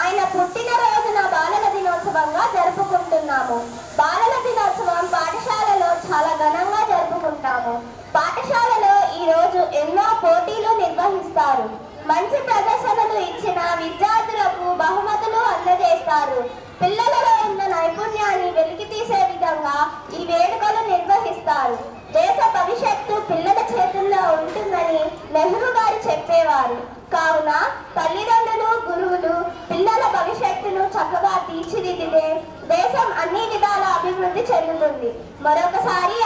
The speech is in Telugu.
ఆయన పుట్టినరోజున బాలల దినోత్సవంగా జరుపుకుంటున్నాము. బాలల దినోత్సవం పాఠశాలలో చాలా ఘనంగా జరుపుకుంటాము. పాఠశాలలో ఈరోజు ఎన్నో పోటీలు నిర్వహిస్తారు. మంచి ప్రదర్శనలు ఇచ్చిన విద్యార్థులకు బహుమతులు అందజేస్తారు. పిల్లలలో ఉన్న నైపుణ్యాన్ని వెలికితీసే విధంగా ఈ వేడుకలు నిర్వహిస్తారు. దేశ భవిష్యత్తు పిల్లల చేతుల్లో ఉంటుందని నెహ్రూ గారు చెప్పేవారు. కావున తల్లిదండ్రులు, గురువులు పిల్లల భవిష్యత్తును చక్కగా తీర్చిదిద్దితే దేశం అన్ని విధాల అభివృద్ధి చెందుతుంది. మరొకసారి